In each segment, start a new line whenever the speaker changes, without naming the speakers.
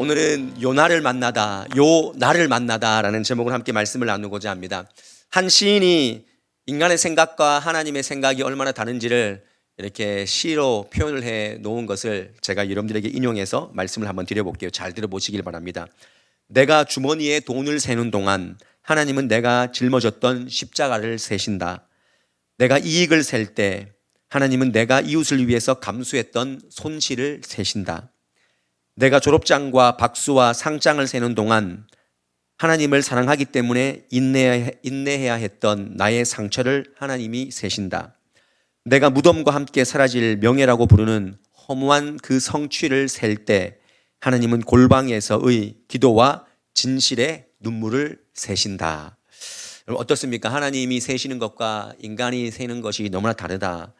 오늘은 요나를 만나다, 요나를 만나다라는 제목으로 함께 말씀을 나누고자 합니다. 한 시인이 인간의 생각과 하나님의 생각이 얼마나 다른지를 이렇게 시로 표현을 해 놓은 것을 제가 여러분들에게 인용해서 말씀을 한번 드려볼게요. 잘 들어보시길 바랍니다. 내가 주머니에 돈을 세는 동안 하나님은 내가 짊어졌던 십자가를 세신다. 내가 이익을 셀 때 하나님은 내가 이웃을 위해서 감수했던 손실을 세신다. 내가 졸업장과 박수와 상장을 세는 동안 하나님을 사랑하기 때문에 인내해야 했던 나의 상처를 하나님이 세신다. 내가 무덤과 함께 사라질 명예라고 부르는 허무한 그 성취를 셀 때 하나님은 골방에서의 기도와 진실의 눈물을 세신다. 여러분 어떻습니까? 하나님이 세시는 것과 인간이 세는 것이 너무나 다르다.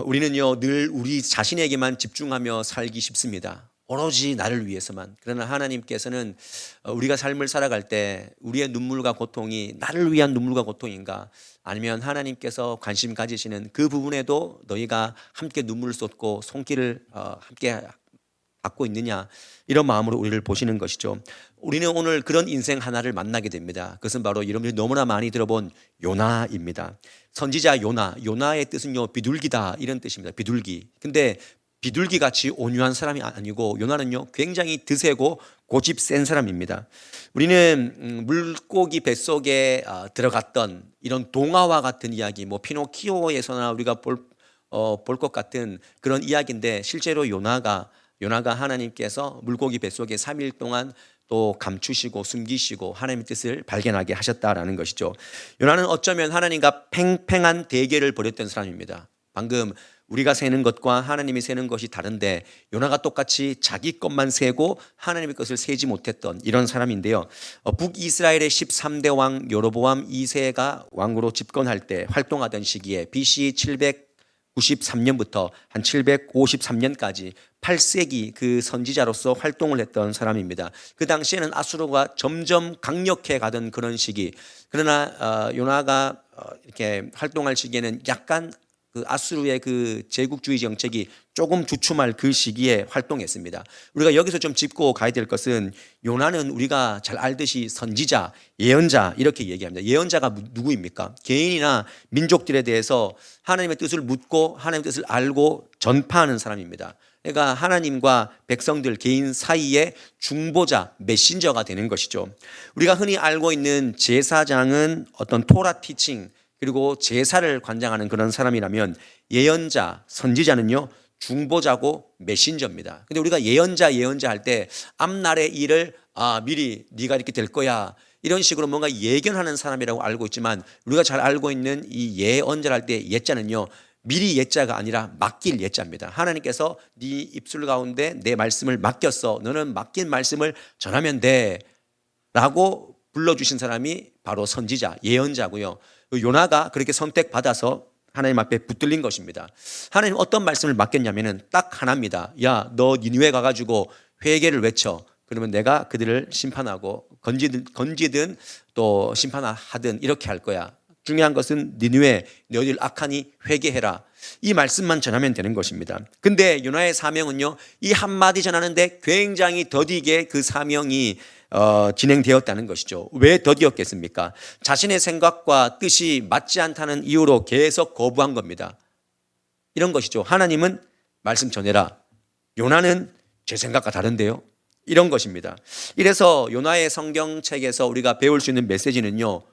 우리는요 늘 우리 자신에게만 집중하며 살기 쉽습니다. 오로지 나를 위해서만. 그러나 하나님께서는 우리가 삶을 살아갈 때 우리의 눈물과 고통이 나를 위한 눈물과 고통인가, 아니면 하나님께서 관심 가지시는 그 부분에도 너희가 함께 눈물을 쏟고 손길을 함께 받고 있느냐, 이런 마음으로 우리를 보시는 것이죠. 우리는 오늘 그런 인생 하나를 만나게 됩니다. 그것은 바로 여러분들이 너무나 많이 들어본 요나입니다. 선지자 요나, 요나의 뜻은요 비둘기다, 이런 뜻입니다. 비둘기. 근데 비둘기 같이 온유한 사람이 아니고 요나는요 굉장히 드세고 고집 센 사람입니다. 우리는 물고기 뱃속에 들어갔던 이런 동화와 같은 이야기, 뭐 피노키오에서나 우리가 볼 것 같은 그런 이야기인데, 실제로 요나가 하나님께서 물고기 뱃속에 3일 동안 또 감추시고 숨기시고 하나님의 뜻을 발견하게 하셨다라는 것이죠. 요나는 어쩌면 하나님과 팽팽한 대결을 벌였던 사람입니다. 방금 우리가 세는 것과 하나님이 세는 것이 다른데 요나가 똑같이 자기 것만 세고 하나님의 것을 세지 못했던 이런 사람인데요. 북이스라엘의 13대 왕 여로보암 2세가 왕으로 집권할 때 활동하던 시기에 BC 793년부터 한 753년까지 8세기 그 선지자로서 활동을 했던 사람입니다. 그 당시에는 아수르가 점점 강력해 가던 그런 시기. 그러나 요나가 이렇게 활동할 시기에는 약간 그 아수르의 그 제국주의 정책이 조금 주춤할 그 시기에 활동했습니다. 우리가 여기서 좀 짚고 가야 될 것은, 요나는 우리가 잘 알듯이 선지자, 예언자 이렇게 얘기합니다. 예언자가 누구입니까? 개인이나 민족들에 대해서 하나님의 뜻을 묻고 하나님의 뜻을 알고 전파하는 사람입니다. 그러니까 하나님과 백성들 개인 사이에 중보자, 메신저가 되는 것이죠. 우리가 흔히 알고 있는 제사장은 어떤 토라 티칭 그리고 제사를 관장하는 그런 사람이라면, 예언자, 선지자는요 중보자고 메신저입니다. 근데 우리가 예언자 할 때 앞날의 일을 미리 네가 이렇게 될 거야, 이런 식으로 뭔가 예견하는 사람이라고 알고 있지만, 우리가 잘 알고 있는 이 예언자 할 때 예자는요 미리 예자가 아니라 맡길 예자입니다. 하나님께서 네 입술 가운데 내 말씀을 맡겼어, 너는 맡긴 말씀을 전하면 돼 라고 불러주신 사람이 바로 선지자, 예언자고요. 요나가 그렇게 선택받아서 하나님 앞에 붙들린 것입니다. 하나님 어떤 말씀을 맡겼냐면은 딱 하나입니다. 야, 너 니느웨 가가지고 회개를 외쳐. 그러면 내가 그들을 심판하고 건지든 또 심판하든 이렇게 할 거야. 중요한 것은 니느웨 너희들 악하니 회개해라. 이 말씀만 전하면 되는 것입니다. 근데 요나의 사명은요 이 한마디 전하는데 굉장히 더디게 그 사명이 진행되었다는 것이죠. 왜 더디었겠습니까? 자신의 생각과 뜻이 맞지 않다는 이유로 계속 거부한 겁니다. 이런 것이죠. 하나님은 말씀 전해라, 요나는 제 생각과 다른데요, 이런 것입니다. 이래서 요나의 성경책에서 우리가 배울 수 있는 메시지는요,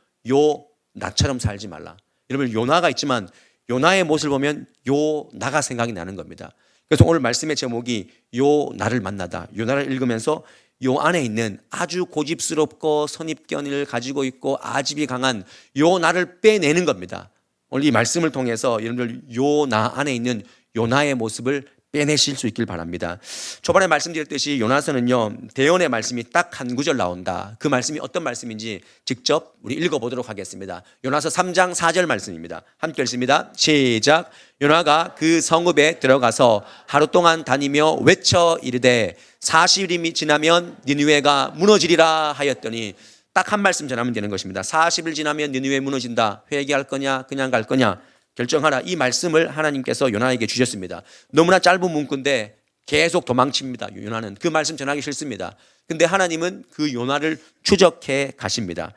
나처럼 살지 말라. 여러분 요나가 있지만 요나의 모습을 보면 요나가 생각이 나는 겁니다. 그래서 오늘 말씀의 제목이 요나를 만나다. 요나를 읽으면서 요 안에 있는 아주 고집스럽고 선입견을 가지고 있고 아집이 강한 요나를 빼내는 겁니다. 오늘 이 말씀을 통해서 여러분들 요나 안에 있는 요나의 모습을 빼내실 수 있길 바랍니다. 초반에 말씀드렸듯이 요나서는요 대언의 말씀이 딱 한 구절 나온다. 그 말씀이 어떤 말씀인지 직접 우리 읽어보도록 하겠습니다. 요나서 3장 4절 말씀입니다. 함께 읽습니다. 시작. 요나가 그 성읍에 들어가서 하루 동안 다니며 외쳐 이르되 40일이 지나면 니느웨가 무너지리라 하였더니, 딱 한 말씀 전하면 되는 것입니다. 40일 지나면 니느웨 무너진다. 회개할 거냐 그냥 갈 거냐 결정하라. 이 말씀을 하나님께서 요나에게 주셨습니다. 너무나 짧은 문구인데 계속 도망칩니다. 요나는 그 말씀 전하기 싫습니다. 근데 하나님은 그 요나를 추적해 가십니다.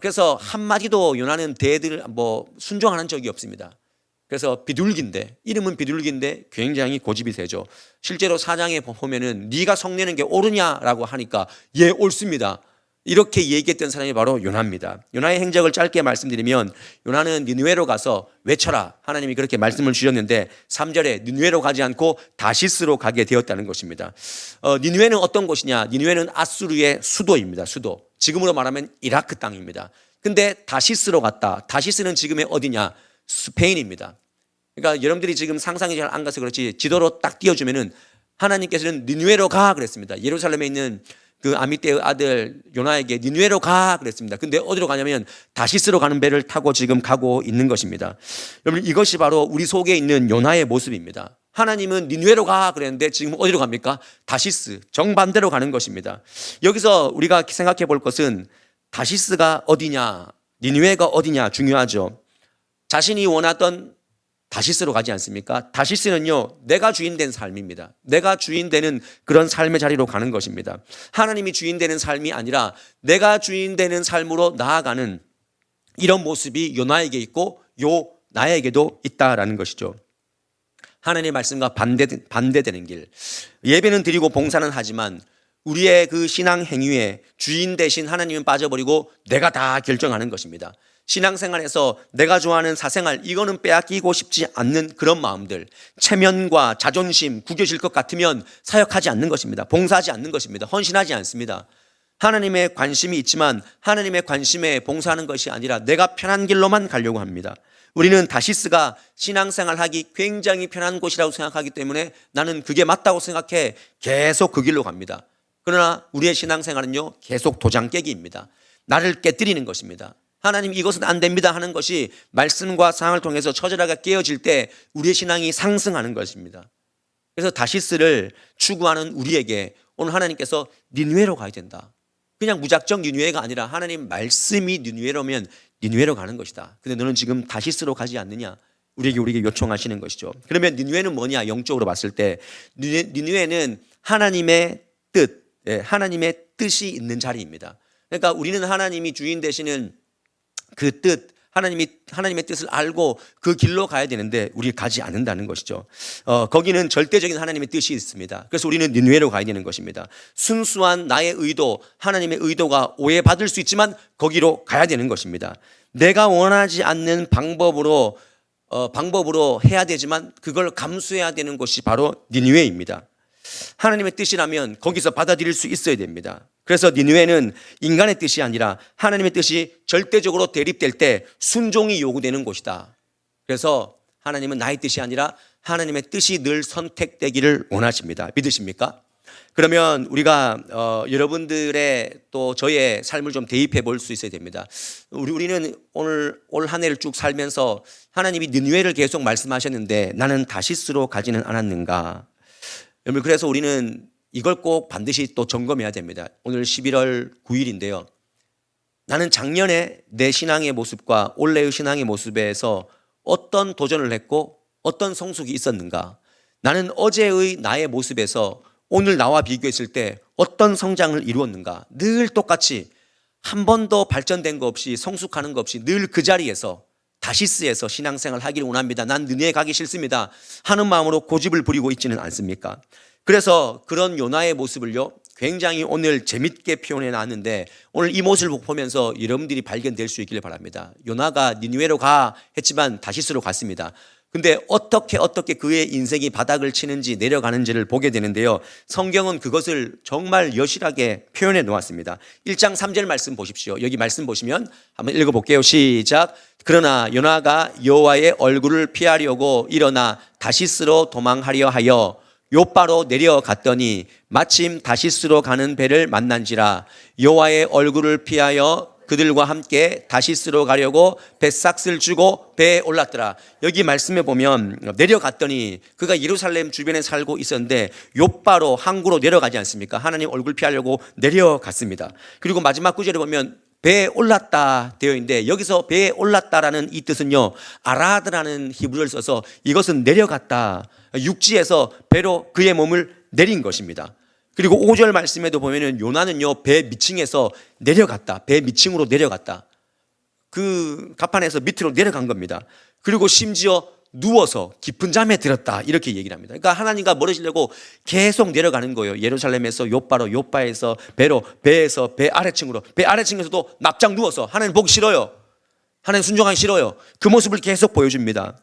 그래서 한마디도 요나는 순종하는 적이 없습니다. 그래서 비둘기인데, 이름은 비둘기인데 굉장히 고집이 세죠. 실제로 사장에 보면은 네가 성내는 게 옳으냐라고 하니까 예, 옳습니다. 이렇게 얘기했던 사람이 바로 요나입니다. 요나의 행적을 짧게 말씀드리면, 요나는 니느웨로 가서 외쳐라, 하나님이 그렇게 말씀을 주셨는데 3절에 니느웨로 가지 않고 다시스로 가게 되었다는 것입니다. 니느웨는 어떤 곳이냐? 니느웨는 아수르의 수도입니다. 수도. 지금으로 말하면 이라크 땅입니다. 근데 다시스로 갔다. 다시스는 지금의 어디냐? 스페인입니다. 그러니까 여러분들이 지금 상상이 잘 안 가서 그렇지, 지도로 딱 띄워주면은 하나님께서는 니느웨로 가 그랬습니다. 예루살렘에 있는 그 아미떼의 아들 요나에게 니느웨로 가 그랬습니다. 근데 어디로 가냐면 다시스로 가는 배를 타고 지금 가고 있는 것입니다. 여러분, 이것이 바로 우리 속에 있는 요나의 모습입니다. 하나님은 니느웨로 가 그랬는데 지금 어디로 갑니까? 다시스, 정반대로 가는 것입니다. 여기서 우리가 생각해 볼 것은 다시스가 어디냐, 니느웨가 어디냐 중요하죠. 자신이 원하던 다시스로 가지 않습니까? 다시스는요, 내가 주인 된 삶입니다. 내가 주인 되는 그런 삶의 자리로 가는 것입니다. 하나님이 주인 되는 삶이 아니라 내가 주인 되는 삶으로 나아가는 이런 모습이 요나에게 있고 나에게도 있다라는 것이죠. 하나님의 말씀과 반대되는 길. 예배는 드리고 봉사는 하지만 우리의 그 신앙 행위에 주인 대신 하나님은 빠져버리고 내가 다 결정하는 것입니다. 신앙생활에서 내가 좋아하는 사생활, 이거는 빼앗기고 싶지 않는 그런 마음들, 체면과 자존심 구겨질 것 같으면 사역하지 않는 것입니다. 봉사하지 않는 것입니다. 헌신하지 않습니다. 하나님의 관심이 있지만 하나님의 관심에 봉사하는 것이 아니라 내가 편한 길로만 가려고 합니다. 우리는 다시스가 신앙생활하기 굉장히 편한 곳이라고 생각하기 때문에 나는 그게 맞다고 생각해 계속 그 길로 갑니다. 그러나 우리의 신앙생활은요, 계속 도장 깨기입니다. 나를 깨뜨리는 것입니다. 하나님 이것은 안 됩니다 하는 것이 말씀과 상황을 통해서 처절하게 깨어질 때 우리의 신앙이 상승하는 것입니다. 그래서 다시스를 추구하는 우리에게 오늘 하나님께서 니느웨로 가야 된다. 그냥 무작정 니느웨가 아니라 하나님 말씀이 니느웨로면 니느웨로 가는 것이다. 근데 너는 지금 다시스로 가지 않느냐? 우리에게 요청하시는 것이죠. 그러면 니느웨는 뭐냐? 영적으로 봤을 때 니느웨는 하나님의 뜻, 하나님의 뜻이 있는 자리입니다. 그러니까 우리는 하나님이 주인 되시는 그 뜻, 하나님의 뜻을 알고 그 길로 가야 되는데 우리 가지 않는다는 것이죠. 거기는 절대적인 하나님의 뜻이 있습니다. 그래서 우리는 니느웨로 가야 되는 것입니다. 순수한 나의 의도, 하나님의 의도가 오해받을 수 있지만 거기로 가야 되는 것입니다. 내가 원하지 않는 방법으로 해야 되지만 그걸 감수해야 되는 것이 바로 니느웨입니다. 하나님의 뜻이라면 거기서 받아들일 수 있어야 됩니다. 그래서 니느웨는 인간의 뜻이 아니라 하나님의 뜻이 절대적으로 대립될 때 순종이 요구되는 곳이다. 그래서 하나님은 나의 뜻이 아니라 하나님의 뜻이 늘 선택되기를 원하십니다. 믿으십니까? 그러면 우리가 여러분들의 또 저의 삶을 좀 대입해 볼 수 있어야 됩니다. 우리는 올 한 해를 쭉 살면서 하나님이 니느웨를 계속 말씀하셨는데 나는 다시스로 가지는 않았는가? 여러분, 그래서 우리는 이걸 꼭 반드시 또 점검해야 됩니다. 오늘 11월 9일인데요. 나는 작년에 내 신앙의 모습과 올해의 신앙의 모습에서 어떤 도전을 했고 어떤 성숙이 있었는가? 나는 어제의 나의 모습에서 오늘 나와 비교했을 때 어떤 성장을 이루었는가? 늘 똑같이 한 번도 발전된 거 없이 성숙하는 거 없이 늘 그 자리에서 다시스에서 신앙생활을 하기를 원합니다. 난 니느웨 가기 싫습니다 하는 마음으로 고집을 부리고 있지는 않습니까? 그래서 그런 요나의 모습을요, 굉장히 오늘 재밌게 표현해 놨는데 오늘 이 모습을 보면서 여러분들이 발견될 수 있기를 바랍니다. 요나가 니느웨로 가 했지만 다시스로 갔습니다. 근데 어떻게 그의 인생이 바닥을 치는지 내려가는지를 보게 되는데요. 성경은 그것을 정말 여실하게 표현해 놓았습니다. 1장 3절 말씀 보십시오. 여기 말씀 보시면 한번 읽어볼게요. 시작. 그러나 요나가 여호와의 얼굴을 피하려고 일어나 다시스로 도망하려 하여 요바로 내려갔더니 마침 다시스로 가는 배를 만난지라. 여호와의 얼굴을 피하여 그들과 함께 다시스로 가려고 뱃삭을 주고 배에 올랐더라. 여기 말씀에 보면 내려갔더니 그가 예루살렘 주변에 살고 있었는데 요바로 항구로 내려가지 않습니까? 하나님 얼굴 피하려고 내려갔습니다. 그리고 마지막 구절에 보면 배에 올랐다 되어 있는데 여기서 배에 올랐다라는 이 뜻은요, 아라드라는 히브리어를 써서 이것은 내려갔다, 육지에서 배로 그의 몸을 내린 것입니다. 그리고 5절 말씀에도 보면은 요나는요, 배 밑층에서 내려갔다, 배 밑층으로 내려갔다, 그 갑판에서 밑으로 내려간 겁니다. 그리고 심지어 누워서 깊은 잠에 들었다, 이렇게 얘기를 합니다. 그러니까 하나님과 멀어지려고 계속 내려가는 거예요. 예루살렘에서 요바로, 요바에서 배로, 배에서 배 아래층으로, 배 아래층에서도 납작 누워서. 하나님 보기 싫어요. 하나님 순종하기 싫어요. 그 모습을 계속 보여줍니다.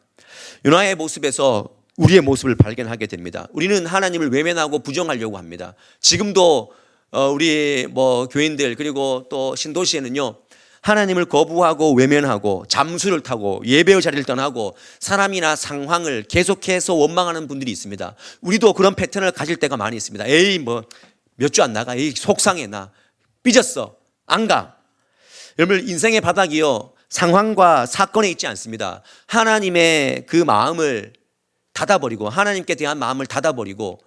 요나의 모습에서 우리의 모습을 발견하게 됩니다. 우리는 하나님을 외면하고 부정하려고 합니다. 지금도 우리 교인들 그리고 또 신도시에는요, 하나님을 거부하고 외면하고 잠수를 타고 예배의 자리를 떠나고 사람이나 상황을 계속해서 원망하는 분들이 있습니다. 우리도 그런 패턴을 가질 때가 많이 있습니다. 에이 몇 주 안 나가, 에이 속상해, 나 삐졌어, 안 가. 여러분, 인생의 바닥이요, 상황과 사건에 있지 않습니다. 하나님의 그 마음을 닫아버리고, 하나님께 대한 마음을 닫아버리고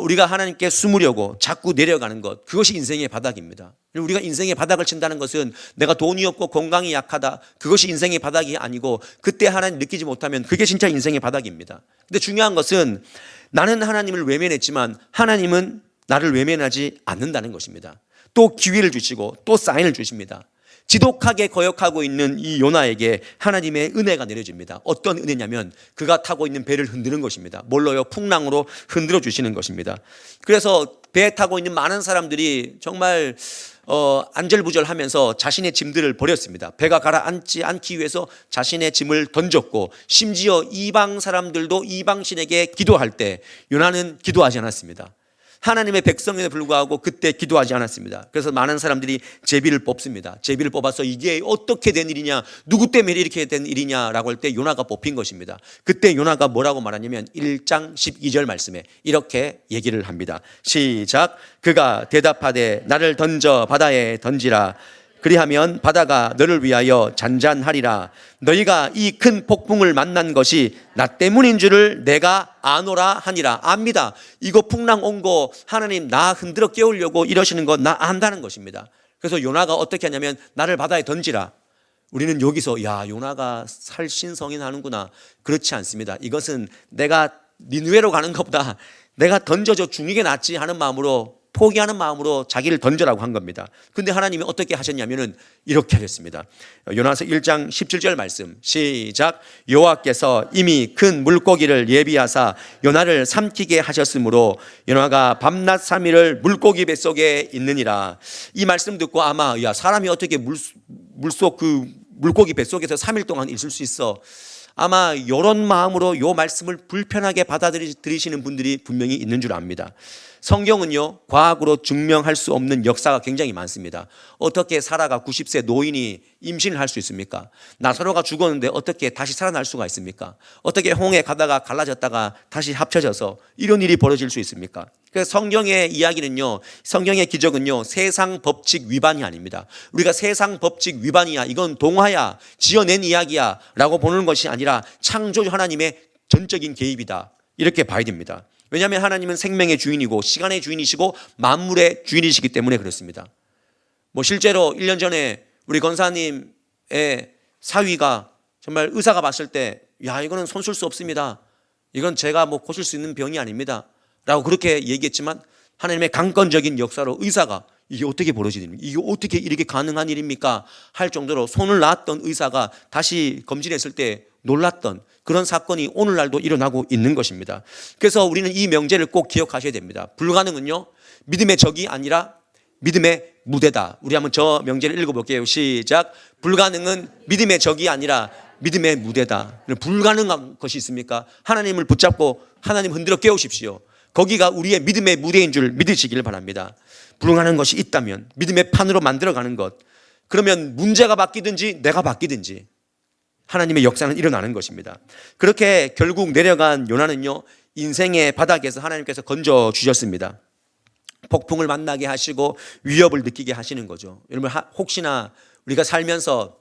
우리가 하나님께 숨으려고 자꾸 내려가는 것, 그것이 인생의 바닥입니다. 우리가 인생의 바닥을 친다는 것은 내가 돈이 없고 건강이 약하다, 그것이 인생의 바닥이 아니고, 그때 하나님 느끼지 못하면 그게 진짜 인생의 바닥입니다. 근데 중요한 것은 나는 하나님을 외면했지만 하나님은 나를 외면하지 않는다는 것입니다. 또 기회를 주시고 또 사인을 주십니다. 지독하게 거역하고 있는 이 요나에게 하나님의 은혜가 내려집니다. 어떤 은혜냐면 그가 타고 있는 배를 흔드는 것입니다. 뭘로요? 풍랑으로 흔들어 주시는 것입니다. 그래서 배에 타고 있는 많은 사람들이 정말 안절부절하면서 자신의 짐들을 버렸습니다. 배가 가라앉지 않기 위해서 자신의 짐을 던졌고, 심지어 이방 사람들도 이방 신에게 기도할 때 요나는 기도하지 않았습니다. 하나님의 백성에도 불구하고 그때 기도하지 않았습니다. 그래서 많은 사람들이 제비를 뽑습니다. 제비를 뽑아서 이게 어떻게 된 일이냐, 누구 때문에 이렇게 된 일이냐라고 할 때 요나가 뽑힌 것입니다. 그때 요나가 뭐라고 말하냐면 1장 12절 말씀에 이렇게 얘기를 합니다. 시작. 그가 대답하되 나를 던져 바다에 던지라. 그리하면 바다가 너를 위하여 잔잔하리라. 너희가 이 큰 폭풍을 만난 것이 나 때문인 줄을 내가 아노라 하니라. 압니다. 이거 풍랑 온 거 하나님 나 흔들어 깨우려고 이러시는 거 나 안다는 것입니다. 그래서 요나가 어떻게 하냐면 나를 바다에 던지라. 우리는 여기서 야, 요나가 살신성인 하는구나. 그렇지 않습니다. 이것은 내가 니느웨로 가는 것보다 내가 던져져 죽는 게 낫지 하는 마음으로, 포기하는 마음으로 자기를 던져라고 한 겁니다. 근데 하나님이 어떻게 하셨냐면은 이렇게 하셨습니다. 요나서 1장 17절 말씀 시작. 여호와께서 이미 큰 물고기를 예비하사 요나를 삼키게 하셨으므로 요나가 밤낮 3일을 물고기 뱃속에 있느니라. 이 말씀 듣고 아마 야, 사람이 어떻게 물속 그 물고기 뱃속에서 3일 동안 있을 수 있어, 아마 이런 마음으로 이 말씀을 불편하게 받아들이시는 분들이 분명히 있는 줄 압니다. 성경은요, 과학으로 증명할 수 없는 역사가 굉장히 많습니다. 어떻게 사라가 90세 노인이 임신을 할 수 있습니까? 나사로가 죽었는데 어떻게 다시 살아날 수가 있습니까? 어떻게 홍해 가다가 갈라졌다가 다시 합쳐져서 이런 일이 벌어질 수 있습니까? 그래서 성경의 이야기는요, 성경의 기적은요, 세상 법칙 위반이 아닙니다. 우리가 세상 법칙 위반이야, 이건 동화야, 지어낸 이야기야 라고 보는 것이 아니라 창조 하나님의 전적인 개입이다, 이렇게 봐야 됩니다. 왜냐하면 하나님은 생명의 주인이고 시간의 주인이시고 만물의 주인이시기 때문에 그렇습니다. 실제로 1년 전에 우리 권사님의 사위가 정말 의사가 봤을 때 야, 이거는 손 쓸 수 없습니다, 이건 제가 고칠 수 있는 병이 아닙니다 라고 그렇게 얘기했지만, 하나님의 강권적인 역사로 의사가 이게 어떻게 벌어지는 일입니까? 이게 어떻게 이렇게 가능한 일입니까? 할 정도로 손을 놨던 의사가 다시 검진했을 때 놀랐던 그런 사건이 오늘날도 일어나고 있는 것입니다. 그래서 우리는 이 명제를 꼭 기억하셔야 됩니다. 불가능은요, 믿음의 적이 아니라 믿음의 무대다. 우리 한번 저 명제를 읽어볼게요. 시작. 불가능은 믿음의 적이 아니라 믿음의 무대다. 불가능한 것이 있습니까? 하나님을 붙잡고 하나님 흔들어 깨우십시오. 거기가 우리의 믿음의 무대인 줄 믿으시길 바랍니다. 불가능한 것이 있다면 믿음의 판으로 만들어가는 것, 그러면 문제가 바뀌든지 내가 바뀌든지 하나님의 역사는 일어나는 것입니다. 그렇게 결국 내려간 요나는요, 인생의 바닥에서 하나님께서 건져 주셨습니다. 폭풍을 만나게 하시고 위협을 느끼게 하시는 거죠. 여러분, 혹시나 우리가 살면서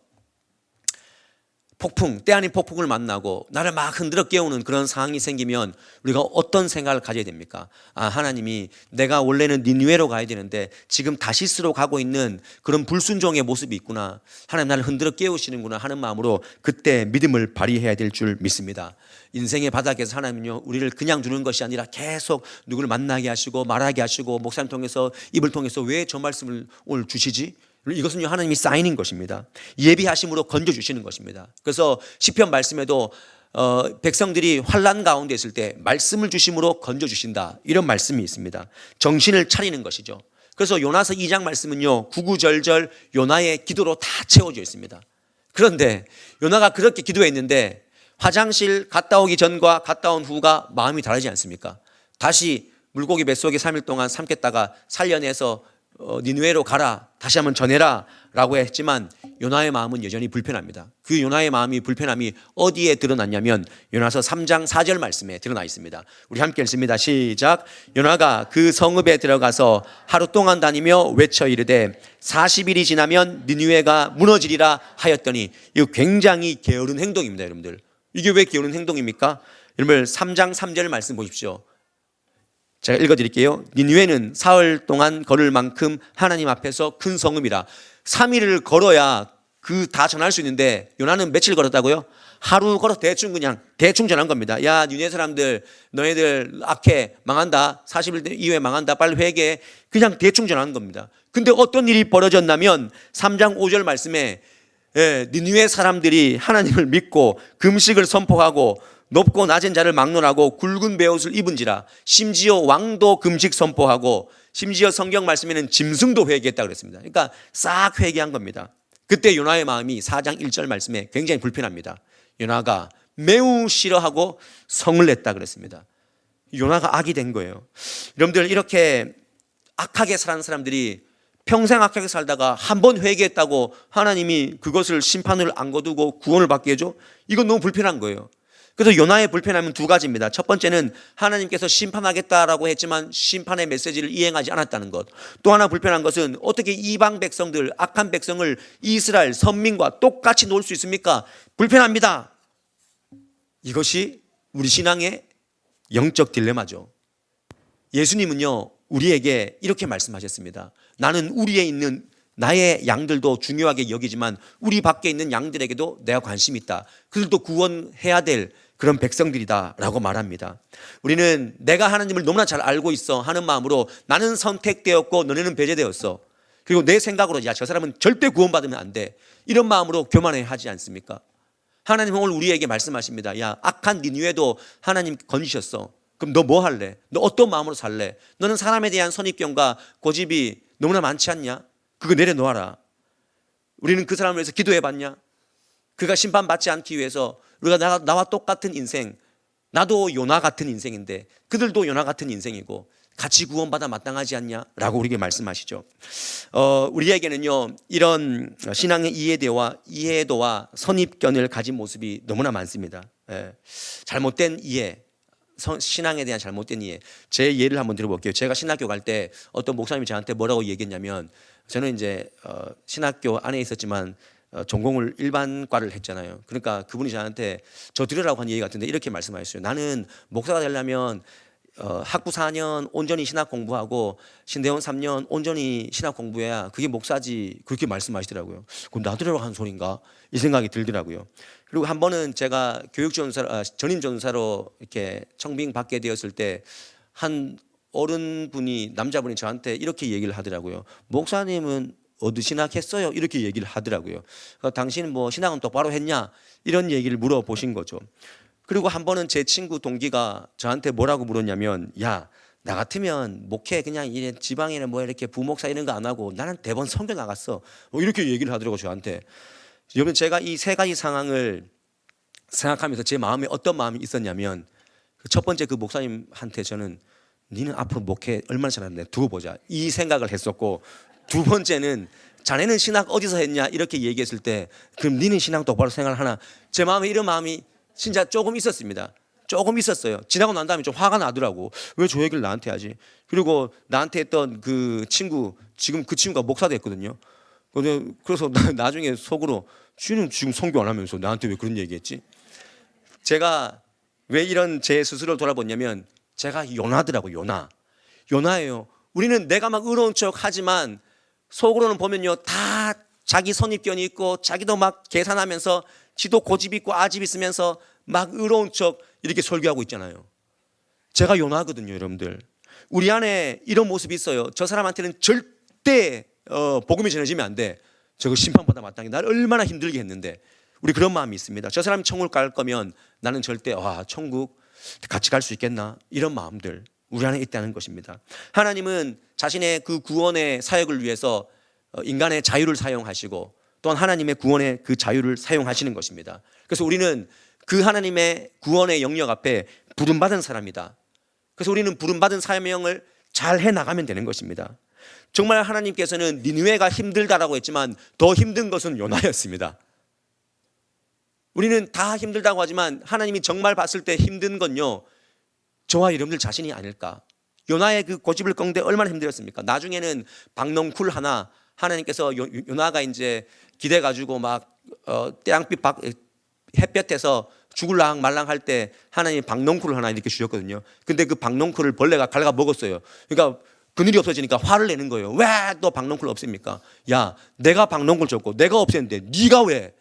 폭풍, 때 아닌 폭풍을 만나고 나를 막 흔들어 깨우는 그런 상황이 생기면 우리가 어떤 생각을 가져야 됩니까? 아, 하나님이 내가 원래는 니느웨로 가야 되는데 지금 다시스로 가고 있는 그런 불순종의 모습이 있구나. 하나님 나를 흔들어 깨우시는구나 하는 마음으로 그때 믿음을 발휘해야 될 줄 믿습니다. 인생의 바닥에서 하나님은요, 우리를 그냥 두는 것이 아니라 계속 누구를 만나게 하시고 말하게 하시고 목사님 통해서 입을 통해서 왜 저 말씀을 오늘 주시지? 이것은 하나님이 사인인 것입니다. 예비하심으로 건져주시는 것입니다. 그래서 시편 말씀에도 백성들이 환난 가운데 있을 때 말씀을 주심으로 건져주신다, 이런 말씀이 있습니다. 정신을 차리는 것이죠. 그래서 요나서 2장 말씀은요, 구구절절 요나의 기도로 다 채워져 있습니다. 그런데 요나가 그렇게 기도했는데 화장실 갔다 오기 전과 갔다 온 후가 마음이 다르지 않습니까? 다시 물고기 뱃속에 3일 동안 삼켰다가 살려내서 니느웨로 가라, 다시 한번 전해라 라고 했지만 요나의 마음은 여전히 불편합니다. 그 요나의 마음이 불편함이 어디에 드러났냐면 요나서 3장 4절 말씀에 드러나 있습니다. 우리 함께 읽습니다. 시작. 요나가 그 성읍에 들어가서 하루 동안 다니며 외쳐 이르되 40일이 지나면 니느웨가 무너지리라 하였더니, 이거 굉장히 게으른 행동입니다. 여러분들, 이게 왜 게으른 행동입니까? 여러분 3장 3절 말씀 보십시오. 제가 읽어드릴게요. 니느웨는 사흘 동안 걸을 만큼 하나님 앞에서 큰 성읍이라. 3일을 걸어야 그 다 전할 수 있는데 요나는 며칠 걸었다고요? 하루 걸어 대충 그냥 대충 전한 겁니다. 야, 니느웨 사람들 너희들 악해, 망한다, 40일 이후에 망한다, 빨리 회개해. 그냥 대충 전하는 겁니다. 근데 어떤 일이 벌어졌냐면 3장 5절 말씀에 니느웨 사람들이 하나님을 믿고 금식을 선포하고 높고 낮은 자를 막론하고 굵은 베옷을 입은지라. 심지어 왕도 금식 선포하고 심지어 성경 말씀에는 짐승도 회개했다고 그랬습니다. 그러니까 싹 회개한 겁니다. 그때 요나의 마음이 4장 1절 말씀에 굉장히 불편합니다. 요나가 매우 싫어하고 성을 냈다 그랬습니다. 요나가 악이 된 거예요. 여러분들, 이렇게 악하게 사는 사람들이 평생 악하게 살다가 한 번 회개했다고 하나님이 그것을 심판을 안 거두고 구원을 받게 해줘? 이건 너무 불편한 거예요. 그래서 요나의 불편함은 두 가지입니다. 첫 번째는 하나님께서 심판하겠다라고 했지만 심판의 메시지를 이행하지 않았다는 것. 또 하나 불편한 것은 어떻게 이방 백성들, 악한 백성을 이스라엘 선민과 똑같이 놓을 수 있습니까? 불편합니다. 이것이 우리 신앙의 영적 딜레마죠. 예수님은요, 우리에게 이렇게 말씀하셨습니다. 나는 우리에 있는 나의 양들도 중요하게 여기지만 우리 밖에 있는 양들에게도 내가 관심이 있다. 그들도 구원해야 될 그런 백성들이다 라고 말합니다. 우리는 내가 하나님을 너무나 잘 알고 있어 하는 마음으로 나는 선택되었고 너네는 배제되었어, 그리고 내 생각으로 야, 저 사람은 절대 구원받으면 안 돼, 이런 마음으로 교만해 하지 않습니까? 하나님은 오늘 우리에게 말씀하십니다. 야, 악한 니느웨도 하나님 건지셨어. 그럼 너 뭐 할래? 너 어떤 마음으로 살래? 너는 사람에 대한 선입견과 고집이 너무나 많지 않냐? 그거 내려놓아라. 우리는 그 사람을 위해서 기도해봤냐? 그가 심판받지 않기 위해서 우리가 나와 똑같은 인생, 나도 요나 같은 인생인데 그들도 요나 같은 인생이고 같이 구원받아 마땅하지 않냐? 라고 우리에게 말씀하시죠. 우리에게는요, 이런 신앙의 이해도와 선입견을 가진 모습이 너무나 많습니다. 잘못된 이해, 신앙에 대한 잘못된 이해. 제 예를 한번 들어볼게요. 제가 신학교 갈 때 어떤 목사님이 저한테 뭐라고 얘기했냐면, 저는 이제 신학교 안에 있었지만 전공을 일반과를 했잖아요. 그러니까 그분이 저한테 저 들으라고 한 얘기 같은데 이렇게 말씀하셨어요. 나는 목사가 되려면 학부 4년 온전히 신학 공부하고 신대원 3년 온전히 신학 공부해야 그게 목사지, 그렇게 말씀하시더라고요. 그럼 나 들으라고 하는 소린가? 이 생각이 들더라고요. 그리고 한 번은 제가 전임 전사로 이렇게 청빙 받게 되었을 때 한 어른분이, 남자분이 저한테 이렇게 얘기를 하더라고요. 목사님은 어디 신학했어요? 이렇게 얘기를 하더라고요. 당신은 뭐 신학은 똑바로 했냐? 이런 얘기를 물어보신 거죠. 그리고 한 번은 제 친구 동기가 저한테 뭐라고 물었냐면, 야, 나 같으면 목회 그냥 지방에는 뭐 이렇게 부목사 이런 거 안 하고 나는 대번 선교 나갔어, 이렇게 얘기를 하더라고요 저한테. 여러분, 제가 이 세 가지 상황을 생각하면서 제 마음에 어떤 마음이 있었냐면, 첫 번째 그 목사님한테 저는 니는 앞으로 목회 얼마나 잘하는데 두고 보자, 이 생각을 했었고, 두 번째는 자네는 신학 어디서 했냐 이렇게 얘기했을 때 그럼 니는 신학 똑바로 생각하나, 제 마음에 이런 마음이 진짜 조금 있었습니다. 조금 있었어요. 지나고 난 다음에 좀 화가 나더라고. 왜 저 얘기를 나한테 하지? 그리고 나한테 했던 그 친구, 지금 그 친구가 목사 됐거든요. 그래서 나중에 속으로 쥐는 지금 선교 안 하면서 나한테 왜 그런 얘기했지? 제가 왜 이런 제 스스로를 돌아보냐면 제가 요나더라고요. 요나예요. 우리는 내가 막 의로운 척 하지만 속으로는 보면요 다 자기 선입견이 있고 자기도 막 계산하면서 지도 고집 있고 아집 있으면서 막 의로운 척 이렇게 설교하고 있잖아요. 제가 요나거든요. 여러분들, 우리 안에 이런 모습이 있어요. 저 사람한테는 절대 복음이 전해지면 안 돼. 저거 심판받아 마땅히. 나를 얼마나 힘들게 했는데. 우리 그런 마음이 있습니다. 저 사람이 천국을 갈 거면 나는 절대 천국 같이 갈 수 있겠나, 이런 마음들 우리 안에 있다는 것입니다. 하나님은 자신의 그 구원의 사역을 위해서 인간의 자유를 사용하시고 또한 하나님의 구원의 그 자유를 사용하시는 것입니다. 그래서 우리는 그 하나님의 구원의 영역 앞에 부름받은 사람이다. 그래서 우리는 부름받은 사명을 잘 해나가면 되는 것입니다. 정말 하나님께서는 니느웨가 힘들다라고 했지만 더 힘든 것은 요나였습니다. 우리는 다 힘들다고 하지만 하나님이 정말 봤을 때 힘든 건요 저와 여러분들 자신이 아닐까. 요나의 그 고집을 꺾는데 얼마나 힘들었습니까? 나중에는 박넝쿨 하나 하나님께서 요나가 이제 기대가지고 막 태양빛 햇볕에서 죽을랑 말랑 할 때 하나님이 박넝쿨을 하나 이렇게 주셨거든요. 근데 그 박넝쿨을 벌레가 갉아 먹었어요. 그러니까 그늘이 없어지니까 화를 내는 거예요. 왜 또 박넝쿨 없습니까? 야, 내가 박넝쿨 줬고 내가 없앴는데 네가 왜?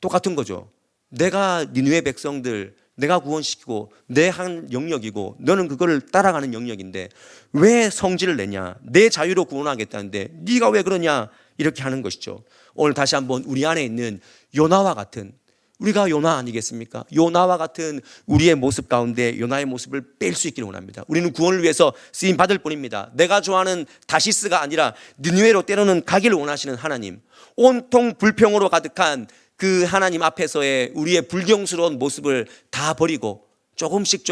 똑같은 거죠. 내가 니느웨 백성들 내가 구원시키고 내 한 영역이고 너는 그거를 따라가는 영역인데 왜 성질을 내냐? 내 자유로 구원하겠다는데 네가 왜 그러냐? 이렇게 하는 것이죠. 오늘 다시 한번 우리 안에 있는 요나와 같은, 우리가 요나 아니겠습니까? 요나와 같은 우리의 모습 가운데 요나의 모습을 뺄 수 있기를 원합니다. 우리는 구원을 위해서 쓰임 받을 뿐입니다. 내가 좋아하는 다시스가 아니라 니느웨로 때로는 가기를 원하시는 하나님, 온통 불평으로 가득한 그 하나님 앞에서의 우리의 불경스러운 모습을 다 버리고 조금씩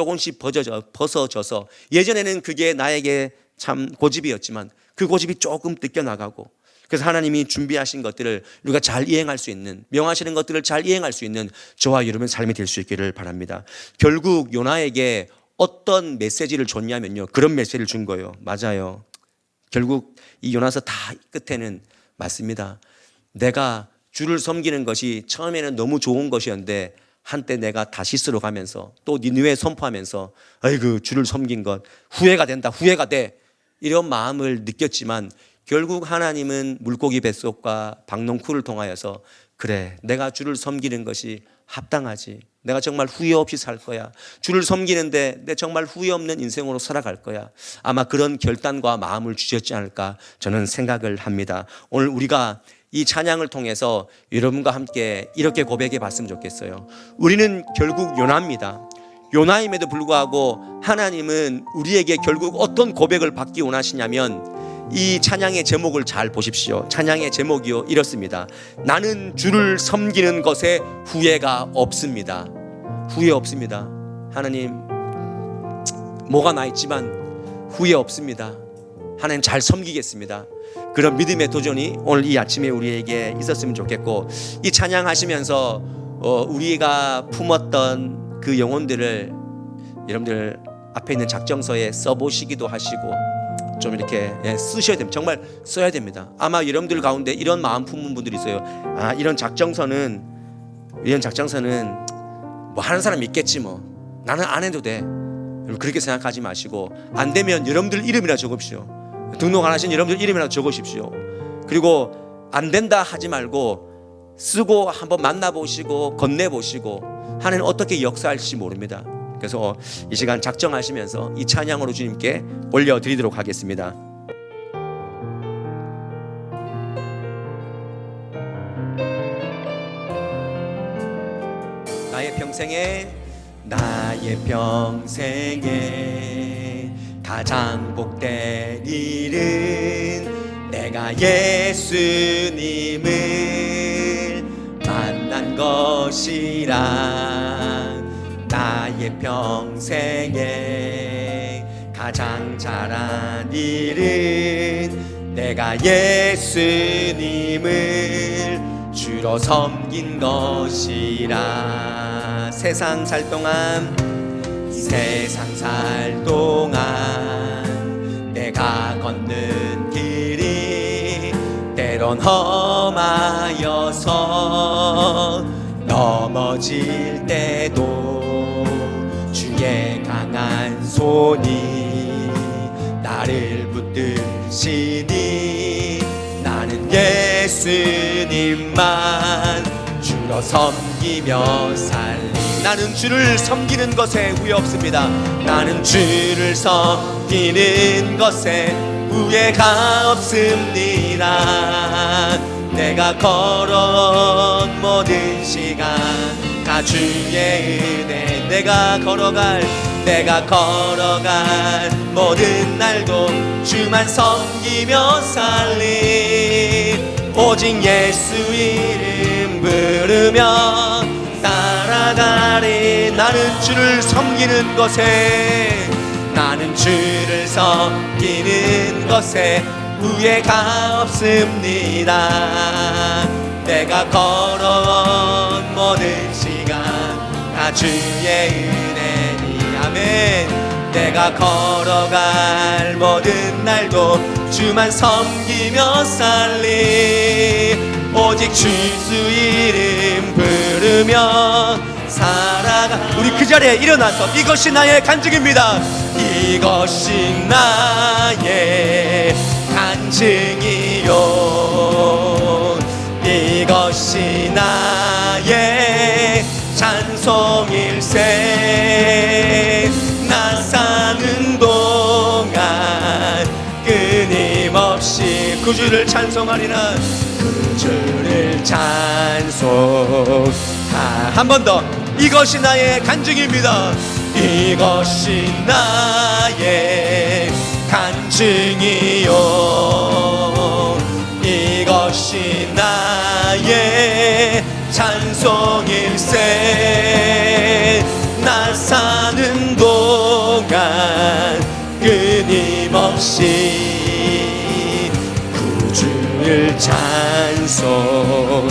벗어져서 예전에는 그게 나에게 참 고집이었지만 그 고집이 조금 뜯겨나가고, 그래서 하나님이 준비하신 것들을 우리가 잘 이행할 수 있는, 명하시는 것들을 잘 이행할 수 있는 저와 여러분의 삶이 될 수 있기를 바랍니다. 결국 요나에게 어떤 메시지를 줬냐면요 그런 메시지를 준 거예요. 맞아요. 결국 이 요나서 다 끝에는 맞습니다. 내가 주를 섬기는 것이 처음에는 너무 좋은 것이었는데 한때 내가 다시스로 가면서 또 니느웨 선포하면서 아이고 주를 섬긴 것 후회가 된다, 후회가 돼, 이런 마음을 느꼈지만 결국 하나님은 물고기 뱃속과 박넝쿨을 통하여서 그래, 내가 주를 섬기는 것이 합당하지, 내가 정말 후회 없이 살 거야, 주를 섬기는데 내 정말 후회 없는 인생으로 살아갈 거야, 아마 그런 결단과 마음을 주셨지 않을까 저는 생각을 합니다. 오늘 우리가 이 찬양을 통해서 여러분과 함께 이렇게 고백해 봤으면 좋겠어요. 우리는 결국 요나입니다. 요나임에도 불구하고 하나님은 우리에게 결국 어떤 고백을 받기 원하시냐면 이 찬양의 제목을 잘 보십시오. 찬양의 제목이요 이렇습니다. 나는 주를 섬기는 것에 후회가 없습니다. 후회 없습니다. 하나님, 뭐가 나 있지만 후회 없습니다. 하나님 잘 섬기겠습니다. 그런 믿음의 도전이 오늘 이 아침에 우리에게 있었으면 좋겠고, 이 찬양하시면서 우리가 품었던 그 영혼들을 여러분들 앞에 있는 작정서에 써보시기도 하시고 좀 이렇게 쓰셔야 됩니다. 정말 써야 됩니다. 아마 여러분들 가운데 이런 마음 품은 분들이 있어요. 이런 작정서는 뭐 하는 사람 있겠지, 뭐 나는 안 해도 돼. 그렇게 생각하지 마시고 안 되면 여러분들 이름이나 적읍시오. 등록 안 하신 여러분들 이름이나 적으십시오. 그리고 안 된다 하지 말고 쓰고 한번 만나보시고 건네보시고 하나님 어떻게 역사할지 모릅니다. 그래서 이 시간 작정하시면서 이 찬양으로 주님께 올려드리도록 하겠습니다. 나의 평생에 가장 복된 일은 내가 예수님을 만난 것이라. 나의 평생에 가장 잘한 일은 내가 예수님을 주로 섬긴 것이라. 세상 살 동안 내가 걷는 길이 때로 때론 험하여서 넘어질 때도 주의 강한 손이 나를 붙드시니 나는 예수님만 주로 섬기며 살리. 나는 주를 섬기는 것에 후회 없습니다. 나는 주를 섬기는 것에 후회가 없습니다. 내가 걸어온 모든 시간 다 주의 은혜, 내가 걸어갈 모든 날도 주만 섬기며 살리. 오직 예수 이름 부르며 따라가리. 나는 주를 섬기는 것에, 나는 주를 섬기는 것에 후회가 없습니다. 내가 걸어온 모든 시간 다 주의 은혜니. 아멘. 내가 걸어갈 모든 날도 주만 섬기며 살리. 오직 주 이름 부르며 살아가. 우리 그 자리에 일어나서 이것이 나의 간증입니다. 이것이 나의 간증이요, 이것이 나의 찬송일세. 나 사는 동안 끊임없이 구주를 찬송하리라. 구주를 찬송. 한 번 더. 이것이 나의 간증입니다. 이것이 나의 간증이요, 이것이 나의 찬송일세. 나 사는 동안 끊임없이 구주를 찬송.